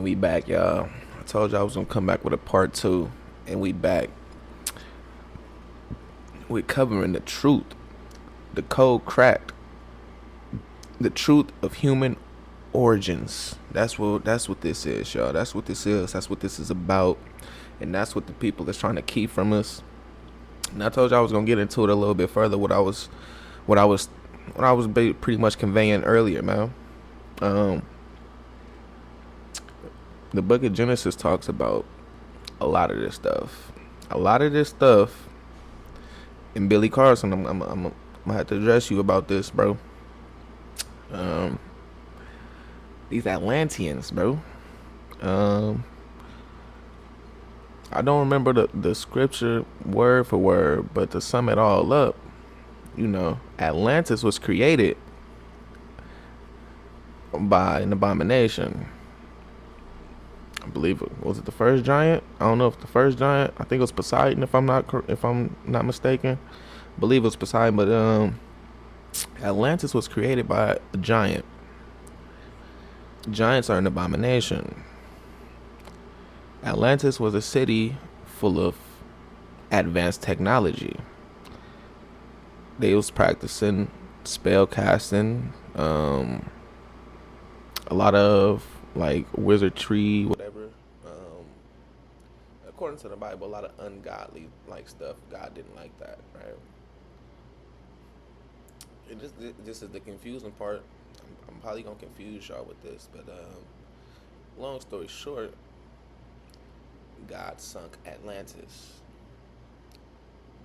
we back, y'all. I told y'all I was gonna come back with a part two, and we back. We're covering the truth, the code cracked, the truth of human origins. That's what this is, y'all. That's what this is. That's what this is about, and that's what the people is trying to keep from us. And I told y'all I was gonna get into it a little bit further. What I was pretty much conveying earlier, man. The Book of Genesis talks about a lot of this stuff. A lot of this stuff. And Billy Carson, I'm gonna have to address you about this, bro. These Atlanteans, bro. I don't remember the scripture word for word, but to sum it all up, Atlantis was created by an abomination. I believe was it the first giant? I don't know if the first giant. I think it was Poseidon, if I'm not mistaken. I believe it was Poseidon, but Atlantis was created by a giant. Giants are an abomination. Atlantis was a city full of advanced technology. They was practicing spell casting, a lot of like wizardry, whatever. According to the Bible, a lot of ungodly like stuff. God didn't like that, right? And this is the confusing part. I'm probably gonna confuse y'all with this, but long story short, God sunk Atlantis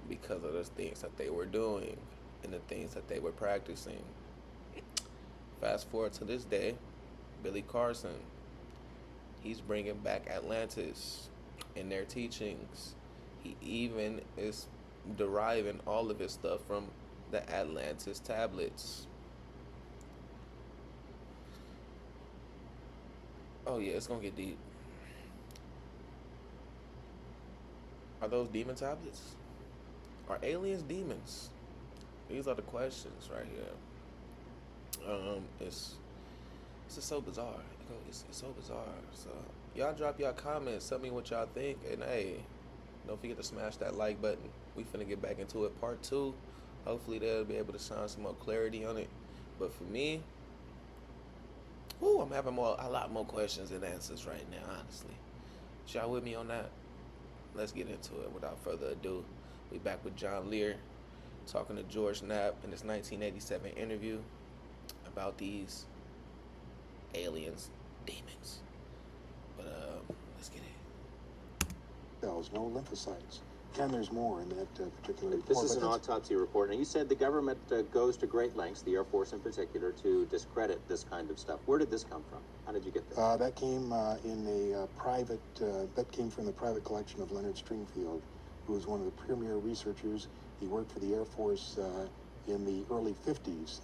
because of the things that they were doing and the things that they were practicing. Fast forward to this day, Billy Carson, he's bringing back Atlantis in their teachings. He even is deriving all of his stuff from the Atlantis tablets. Oh yeah, it's gonna get deep. Are those demon tablets? Are aliens demons? These are the questions right here. It's just so bizarre. It's so bizarre. So y'all drop y'all comments. Tell me what y'all think. And hey, don't forget to smash that like button. We finna get back into it. Part two. Hopefully they'll be able to shine some more clarity on it. But for me, I'm having a lot more questions than answers right now, honestly. Y'all with me on that? Let's get into it without further ado. We back with John Lear talking to George Knapp in his 1987 interview about these aliens, demons. But let's get it. Cells, no lymphocytes. And there's more in that particular report. This is an autopsy report. Now, you said the government goes to great lengths, the Air Force in particular, to discredit this kind of stuff. Where did this come from? How did you get this? That came that came from the private collection of Leonard Stringfield, who was one of the premier researchers. He worked for the Air Force in the early 50s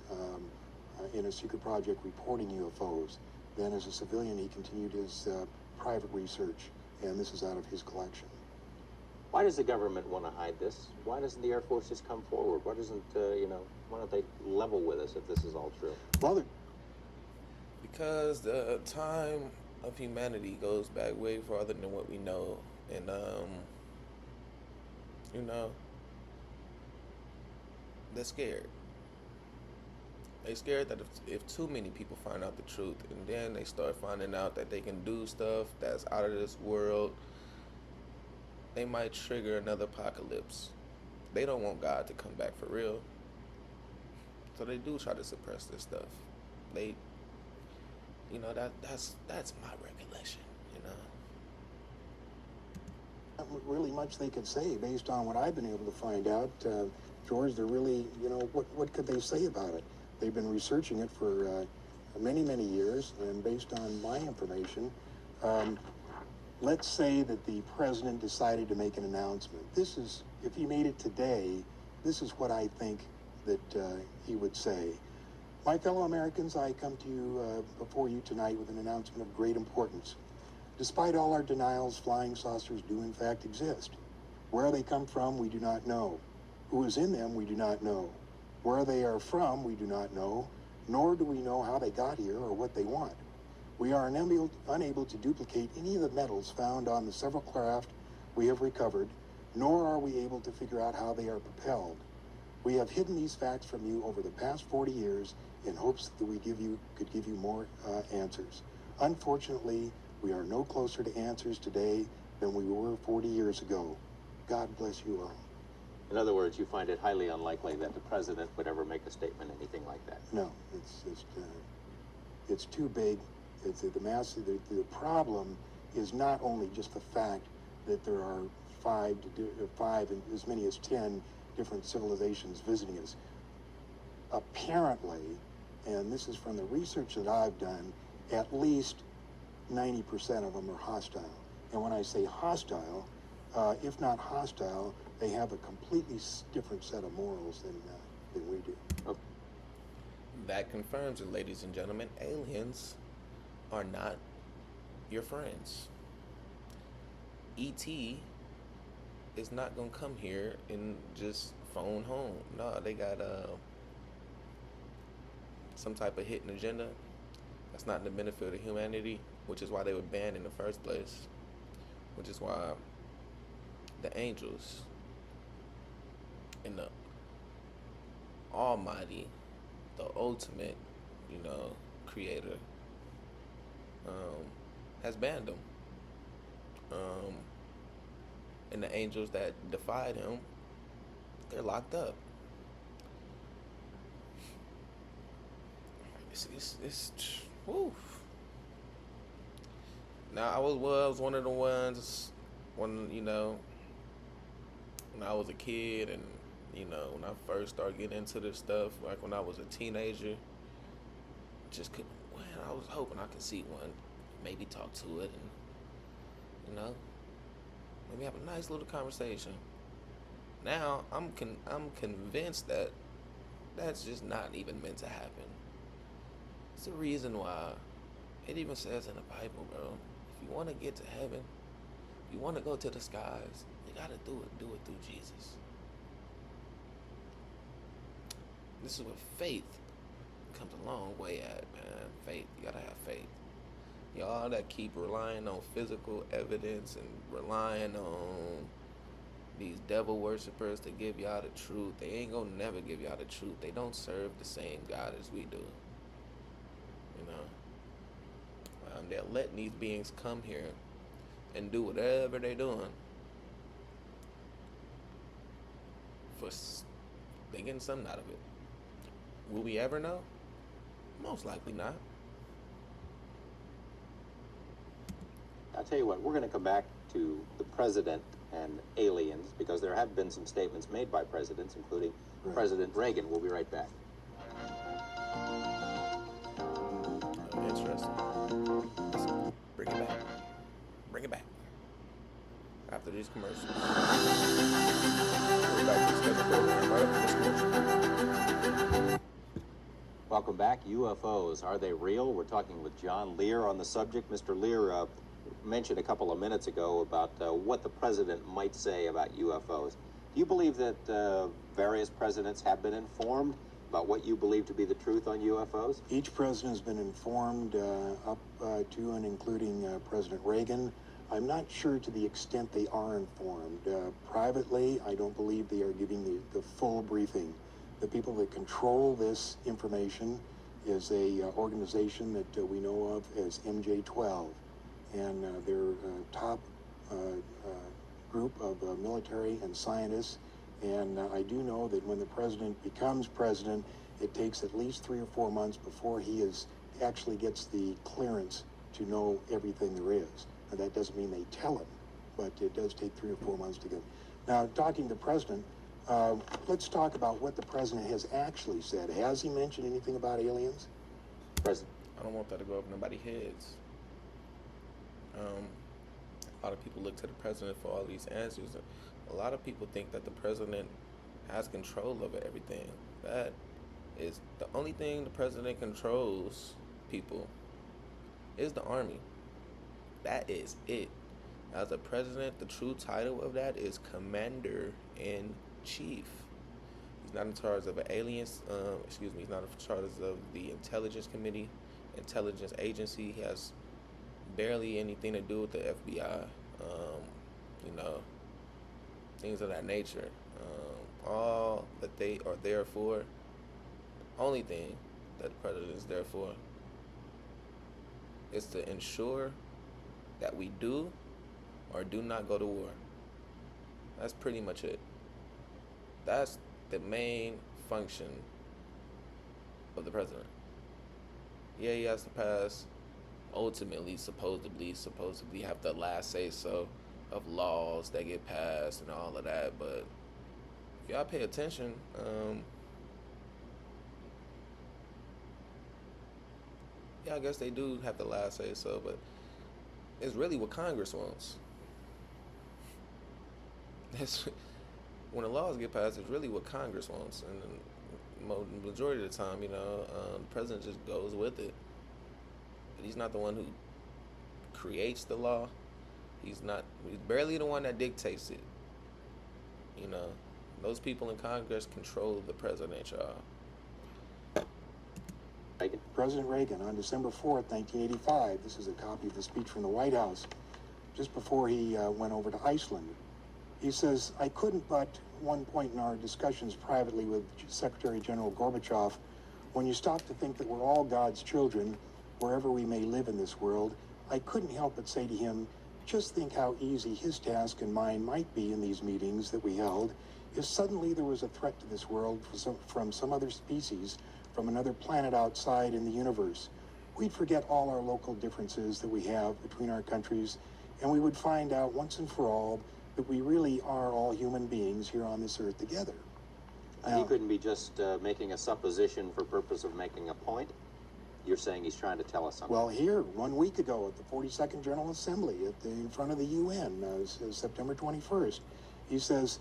in a secret project reporting UFOs. Then as a civilian, he continued his private research, and this is out of his collection. Why does the government want to hide this? Why doesn't the Air Force just come forward? Why doesn't, why don't they level with us if this is all true? Well, because the time of humanity goes back way farther than what we know. And, they're scared. They're scared that if too many people find out the truth, and then they start finding out that they can do stuff that's out of this world, they might trigger another apocalypse. They don't want God to come back for real. So they do try to suppress this stuff. That's my recollection, not really much they could say based on what I've been able to find out. George, they're really, what could they say about it? They've been researching it for many, many years, and based on my information, let's say that the president decided to make an announcement. If he made it today, this is what I think that he would say. My fellow Americans, I come to you before you tonight with an announcement of great importance. Despite all our denials, flying saucers do in fact exist. Where they come from, we do not know. Who is in them, we do not know. Where they are from, we do not know, nor do we know how they got here or what they want. We are unable to duplicate any of the metals found on the several craft we have recovered, nor are we able to figure out how they are propelled. We have hidden these facts from you over the past 40 years in hopes that we could give you more answers. Unfortunately, we are no closer to answers today than we were 40 years ago. God bless you all. In other words, you find it highly unlikely that the president would ever make a statement, anything like that. No, it's too big. The problem is not only just the fact that there are five and as many as 10 different civilizations visiting us. Apparently, and this is from the research that I've done, at least 90% of them are hostile. And when I say hostile, if not hostile, they have a completely different set of morals than we do. Okay. That confirms it, ladies and gentlemen. Aliens are not your friends. E.T. is not gonna come here and just phone home. No, they got some type of hidden agenda that's not in the benefit of humanity, which is why they were banned in the first place. Which is why the angels and the Almighty, the ultimate, creator, has banned them. And the angels that defied him, they're locked up. It's whew. Now I was one of the ones when I was a kid, and when I first started getting into this stuff, like when I was a teenager, just couldn't. Man, I was hoping I could see one, maybe talk to it, and maybe have a nice little conversation. Now I'm convinced that that's just not even meant to happen. It's the reason why it even says in the Bible, bro. If you want to get to heaven, if you want to go to the skies, you gotta do it through Jesus. This is what faith comes a long way at, man. Faith, you gotta have faith. Y'all that keep relying on physical evidence and relying on these devil worshippers to give y'all the truth, they ain't gonna never give y'all the truth. They don't serve the same God as we do. They're letting these beings come here and do whatever they're doing they getting something out of it. Will we ever know? Most likely not. I'll tell you what, we're going to come back to the president and aliens, because there have been some statements made by presidents, including President Reagan. We'll be right back. Interesting. Bring it back. Bring it back. After these commercials. We're back to the scheduled program right after this commercial. Welcome back. UFOs, are they real? We're talking with John Lear on the subject. Mr. Lear mentioned a couple of minutes ago about what the president might say about UFOs. Do you believe that various presidents have been informed about what you believe to be the truth on UFOs? Each president has been informed up to and including President Reagan. I'm not sure to the extent they are informed. Privately, I don't believe they are giving the full briefing. The people that control this information is a organization that we know of as MJ-12, and they're a top group of military and scientists. And I do know that when the president becomes president, it takes at least 3 or 4 months before he actually gets the clearance to know everything there is. Now, that doesn't mean they tell him, but it does take 3 or 4 months to get. Now, talking to the president, let's talk about what the president has actually said. Has he mentioned anything about aliens? President. I don't want that to go over nobody's heads. A lot of people look to the president for all these answers. A lot of people think that the president has control over everything. That is the only thing the president controls, people, is the army. That is it. As a president, the true title of that is Commander-in-Chief. He's not in charge of an aliens, he's not in charge of the Intelligence Committee, intelligence agency. He has barely anything to do with the FBI. You know, things of that nature. All that they are there for, only thing that the president is there for, is to ensure that we do or do not go to war. That's pretty much it. That's the main function of the president. Yeah, he has to pass, ultimately, supposedly have the last say so of laws that get passed and all of that. But if y'all pay attention, yeah, I guess they do have the last say so, but it's really what Congress wants. That's when the laws get passed. It's really what Congress wants, and the majority of the time, the president just goes with it. But he's not the one who creates the law. He's barely the one that dictates it. Those people in Congress control the president, y'all. President Reagan, on December 4th, 1985, this is a copy of the speech from the White House, just before he went over to Iceland. He says, "I couldn't but, one point in our discussions privately with Secretary General Gorbachev, when you stop to think that we're all God's children, wherever we may live in this world, I couldn't help but say to him, just think how easy his task and mine might be in these meetings that we held if suddenly there was a threat to this world from some other species, from another planet outside in the universe. We'd forget all our local differences that we have between our countries, and we would find out once and for all that we really are all human beings here on this earth together." He couldn't be just making a supposition for purpose of making a point? You're saying he's trying to tell us something? Well, here, 1 week ago at the 42nd General Assembly in front of the UN, September 21st, he says,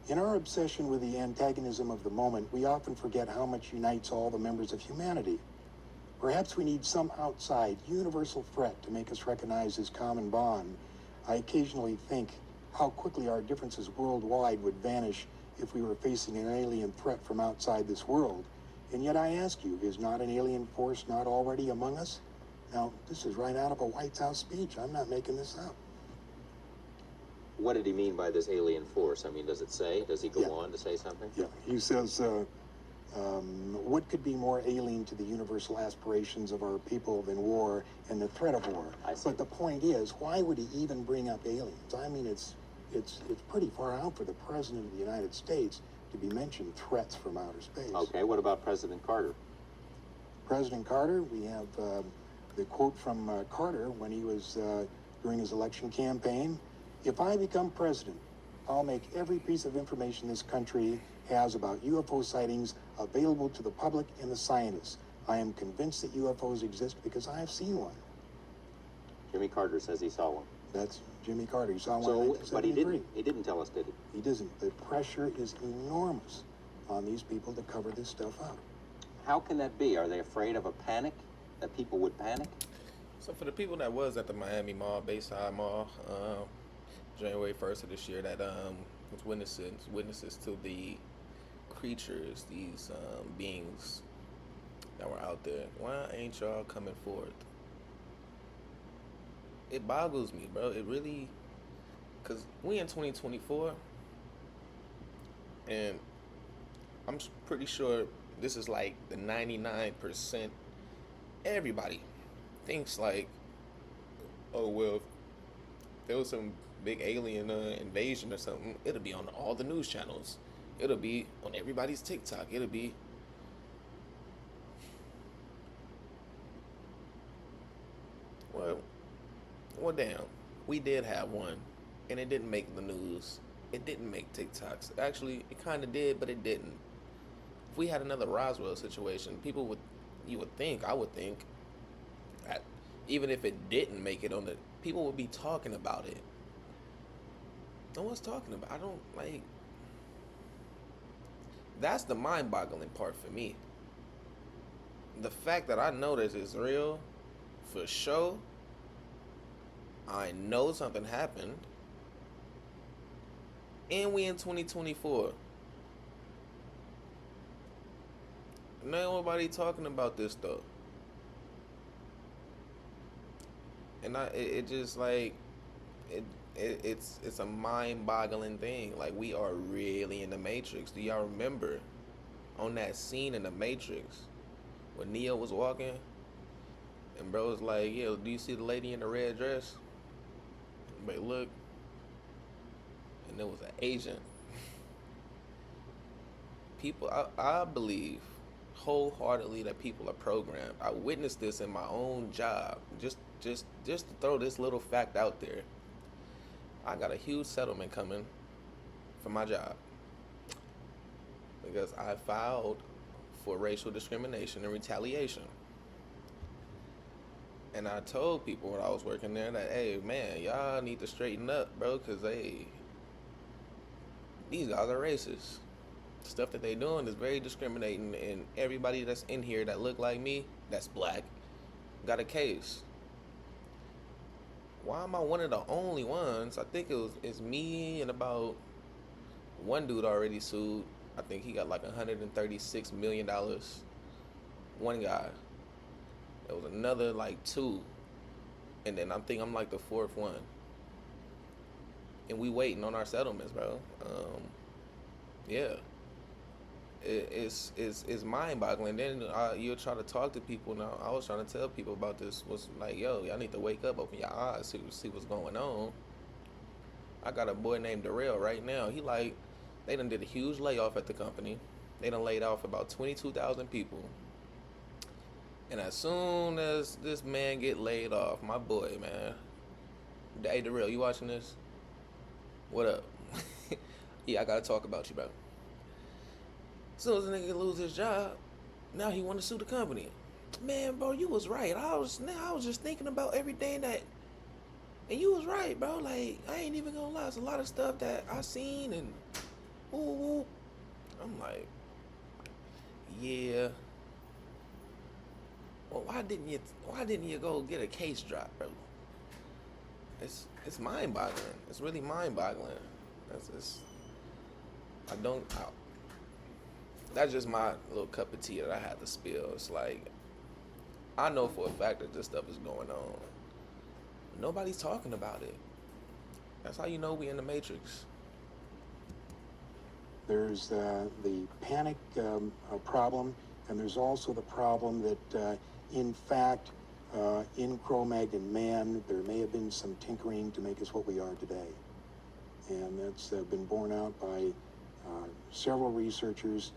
"In our obsession with the antagonism of the moment, we often forget how much unites all the members of humanity. Perhaps we need some outside, universal threat to make us recognize this common bond. I occasionally think how quickly our differences worldwide would vanish if we were facing an alien threat from outside this world. And yet I ask you, is not an alien force not already among us?" Now, this is right out of a White House speech. I'm not making this up. What did he mean by this alien force? I mean, does it say? Does he go Yeah. on to say something? Yeah, he says, what could be more alien to the universal aspirations of our people than war and the threat of war? I see. But the point is, why would he even bring up aliens? I mean, it's pretty far out for the President of the United States to be mentioned threats from outer space. Okay, what about President Carter? President Carter, we have the quote from Carter when he was during his election campaign. "If I become president, I'll make every piece of information this country has about UFO sightings available to the public and the scientists. I am convinced that UFOs exist because I have seen one." Jimmy Carter says he saw one. That's Jimmy Carter. He saw one in So, but 1973. he didn't tell us, did he? He doesn't. The pressure is enormous on these people to cover this stuff up. How can that be? Are they afraid of a panic? That people would panic? So for the people that was at the Miami Mall, Bayside Mall, January 1st of this year, that was witnesses to the creatures, these beings that were out there. Why ain't y'all coming forth? It boggles me, bro. It really, because we in 2024, and I'm pretty sure this is like the 99%. Everybody thinks like, oh well, if there was some big alien invasion or something, it'll be on all the news channels. It'll be on everybody's TikTok. It'll be. Well, damn. We did have one, and it didn't make the news. It didn't make TikToks. Actually, it kind of did, but it didn't. If we had another Roswell situation, I would think, that even if it didn't make it on the, people would be talking about it. No one's talking about. I don't like. That's the mind-boggling part for me. The fact that I know this is real, for sure. I know something happened, and we in 2024. Nobody talking about this though. and it just like it, it's a mind-boggling thing. Like, we are really in the Matrix. Do y'all remember on that scene in the Matrix when Neo was walking and bro was like, "Yeah, do you see the lady in the red dress?" But look, and it was an agent. People, I believe wholeheartedly that people are programmed. I witnessed this in my own job. Just to throw this little fact out there. I got a huge settlement coming for my job because I filed for racial discrimination and retaliation. And I told people when I was working there that, hey, man, y'all need to straighten up, bro, because, hey, these guys are racist. Stuff that they doing is very discriminating, and everybody that's in here that look like me, that's black, got a case. Why am I one of the only ones? I think it's me and about one dude already sued. I think he got like $136 million. One guy. There was another like two. And then I think I'm like the fourth one. And we waiting on our settlements, bro. Yeah. It's mind-boggling. Then you'll try to talk to people. Now, I was trying to tell people about this. Was like, yo, y'all need to wake up, open your eyes, see what's going on. I got a boy named Darrell right now. He like, they done did a huge layoff at the company. They done laid off about 22,000 people. And as soon as this man get laid off, my boy, man. Hey, Darrell, you watching this? What up? Yeah, I gotta talk about you, bro. As soon as the nigga lose his job, now he want to sue the company. Man, bro, you was right. I was just thinking about everything that, and you was right, bro. Like, I ain't even gonna lie. It's a lot of stuff that I seen and, ooh. I'm like, yeah. Well, why didn't you go get a case drop, bro? It's mind-boggling. It's really mind-boggling. That's just my little cup of tea that I had to spill. It's like, I know for a fact that this stuff is going on. Nobody's talking about it. That's how you know we in the Matrix. There's the panic problem, and there's also the problem that, in fact, in Cro-Magnon man, there may have been some tinkering to make us what we are today. And that's been borne out by several researchers.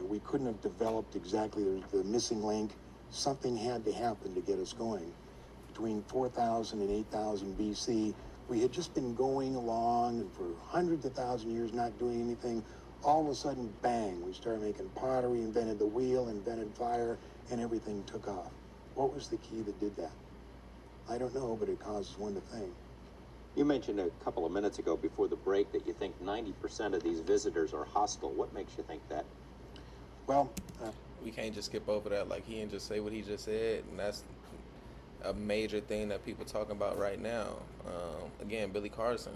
We couldn't have developed exactly the missing link. Something had to happen to get us going. Between 4,000 and 8,000 BC, we had just been going along and for hundreds of thousands of years not doing anything. All of a sudden, bang, we started making pottery, invented the wheel, invented fire, and everything took off. What was the key that did that? I don't know, but it causes one to think. You mentioned a couple of minutes ago before the break that you think 90% of these visitors are hostile. What makes you think that? Well, we can't just skip over that. Like, he didn't just say what he just said, and that's a major thing that people talking about right now. Again, Billy Carson,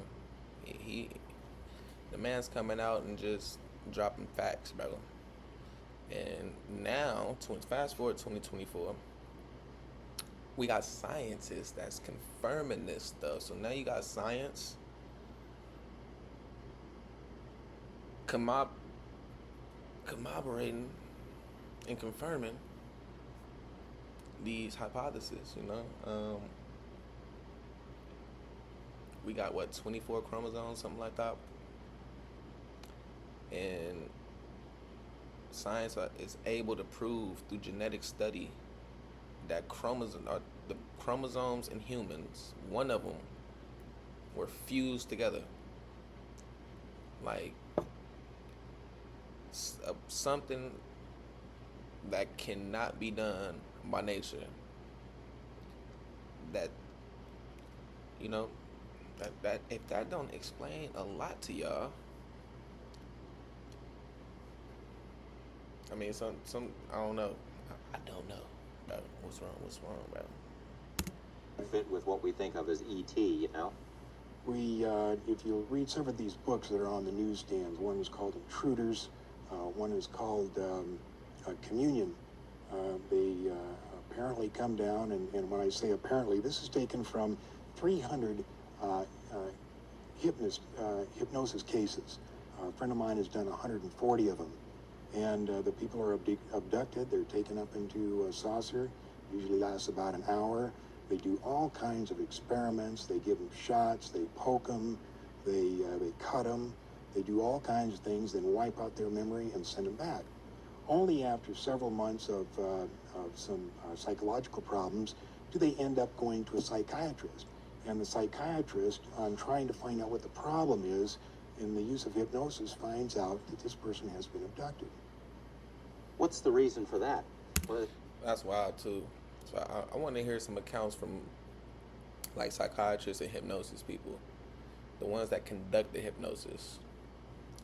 the man's coming out and just dropping facts, bro. And now, fast forward 2024, we got scientists that's confirming this stuff. So now you got science corroborating and confirming these hypotheses, you know. We got, 24 chromosomes, something like that. And science is able to prove through genetic study that the chromosomes in humans, one of them, were fused together. Like, something that cannot be done by nature. That, you know, that if that don't explain a lot to y'all, I mean, some I don't know. I don't know. Bro, what's wrong, bro? Fit with what we think of as ET, you know? If you read some of these books that are on the newsstands, one is called Intruders, one is called Communion. They apparently come down, and when I say apparently, this is taken from 300 hypnosis cases. A friend of mine has done 140 of them. And the people are abducted. They're taken up into a saucer. Usually lasts about an hour. They do all kinds of experiments. They give them shots. They poke them. They cut them. They do all kinds of things, then wipe out their memory and send them back. Only after several months of some psychological problems do they end up going to a psychiatrist. And the psychiatrist, on trying to find out what the problem is, in the use of hypnosis, finds out that this person has been abducted. What's the reason for that? That's wild too. So I want to hear some accounts from like psychiatrists and hypnosis people, the ones that conduct the hypnosis.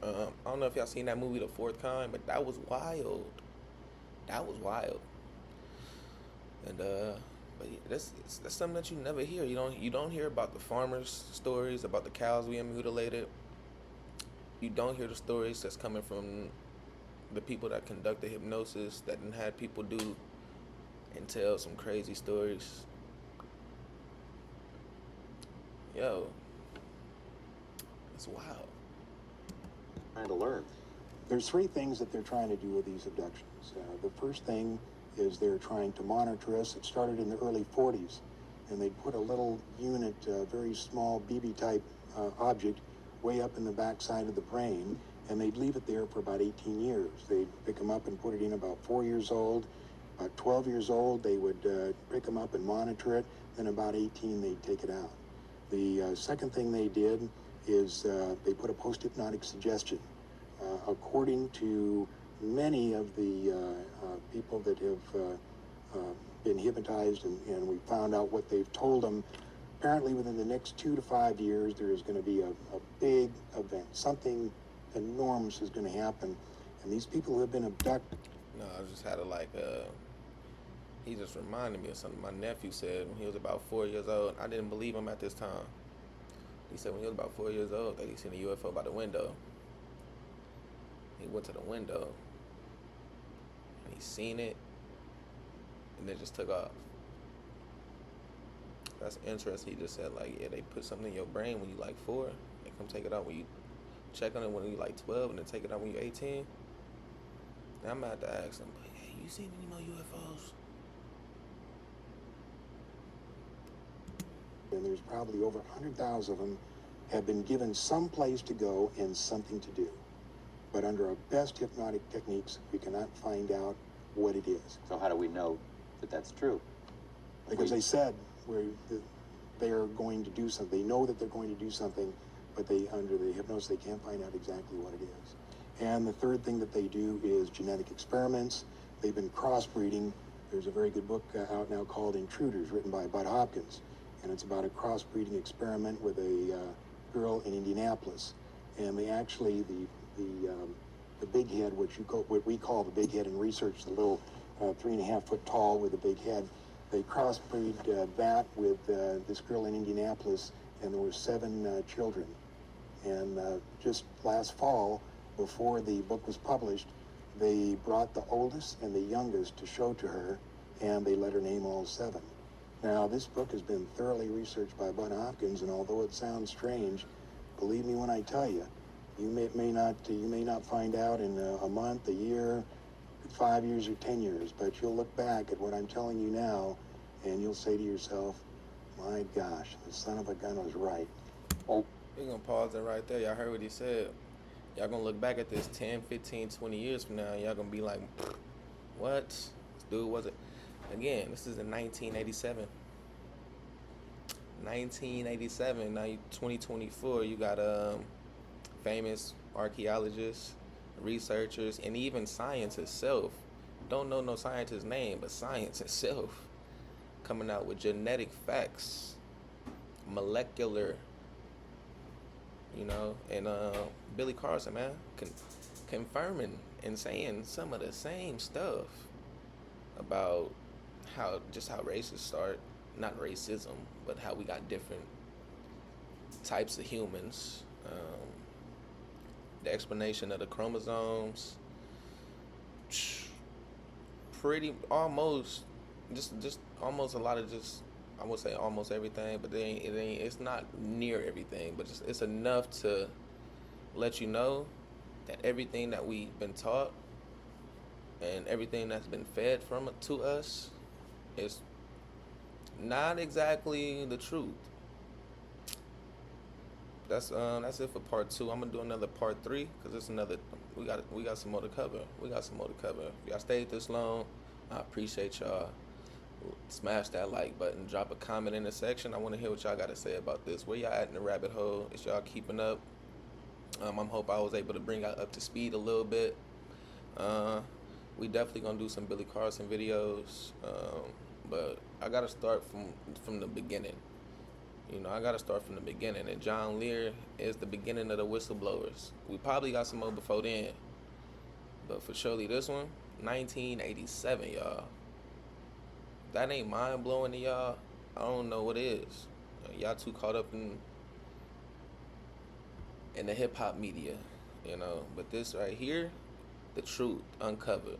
I don't know if y'all seen that movie, The Fourth Kind, but that was wild. That was wild. And but yeah, that's something that you never hear. You don't hear about the farmers' stories about the cows being mutilated. You don't hear the stories that's coming from the people that conduct the hypnosis, that done had people do and tell some crazy stories. Yo, it's wild. Trying to learn. There's three things that they're trying to do with these abductions. The first thing is they're trying to monitor us. It started in the early 40s, and they put a little unit, a very small BB-type object, way up in the backside of the brain, and they'd leave it there for about 18 years. They'd pick them up and put it in about 4 years old. About 12 years old, they would pick them up and monitor it. Then about 18, they'd take it out. The second thing they did is they put a post-hypnotic suggestion. According to many of the people that have been hypnotized, and we found out what they've told them, apparently within the next 2 to 5 years, there is going to be a big event. Something enormous is going to happen. And these people who have been abducted... No, I just had he just reminded me of something my nephew said when he was about 4 years old. I didn't believe him at this time. He said when he was about 4 years old that he seen a UFO by the window. He went to the window and he seen it and then just took off. That's interesting. He just said, like, yeah, they put something in your brain when you like 4. They come take it out when you check on it when you like 12, and then take it out when you're 18. Now I'm gonna have to ask him, but hey, you seen any more UFOs? And there's probably over 100,000 of them have been given some place to go and something to do. But under our best hypnotic techniques, we cannot find out what it is. So how do we know that that's true? Because they said they are going to do something. They know that they're going to do something, but under the hypnosis, they can't find out exactly what it is. And the third thing that they do is genetic experiments. They've been crossbreeding. There's a very good book out now called Intruders, written by Bud Hopkins. And it's about a crossbreeding experiment with a girl in Indianapolis. And they actually, the big head, what we call the big head in research, the little 3.5 foot tall with a big head, they crossbreed that with this girl in Indianapolis, and there were 7 children. And just last fall, before the book was published, they brought the oldest and the youngest to show to her, and they let her name all 7. Now, this book has been thoroughly researched by Bud Hopkins, and although it sounds strange, believe me when I tell you, you may not find out in a month, a year, 5 years, or 10 years, but you'll look back at what I'm telling you now, and you'll say to yourself, my gosh, the son of a gun was right. Oh, We're going to pause it right there. Y'all heard what he said. Y'all going to look back at this 10, 15, 20 years from now, and y'all going to be like, what? This dude wasn't. Again, this is in 1987. 1987. Now, 2024, you got famous archaeologists, researchers, and even science itself. Don't know no scientist's name, but science itself coming out with genetic facts, molecular, and Billy Carson, man, confirming and saying some of the same stuff about how races start, not racism, but how we got different types of humans, the explanation of the chromosomes, pretty almost just almost a lot of just, I would say almost everything, but it's not near everything, but it's enough to let you know that everything that we've been taught and everything that's been fed from it to us is not exactly the truth. That's it for part 2. I'm gonna do another part 3 because it's another. We got some more to cover. We got some more to cover. If y'all stayed this long, I appreciate y'all. Smash that like button. Drop a comment in the section. I want to hear what y'all got to say about this. Where y'all at in the rabbit hole? Is y'all keeping up? I hope I was able to bring y'all up to speed a little bit. We definitely gonna do some Billy Carson videos, but I gotta start from the beginning. You know, I gotta start from the beginning, and John Lear is the beginning of the whistleblowers. We probably got some more before then, but for surely this one, 1987, y'all. If that ain't mind blowing to y'all, I don't know what is. Y'all too caught up in the hip hop media, you know. But this right here, the truth uncovered.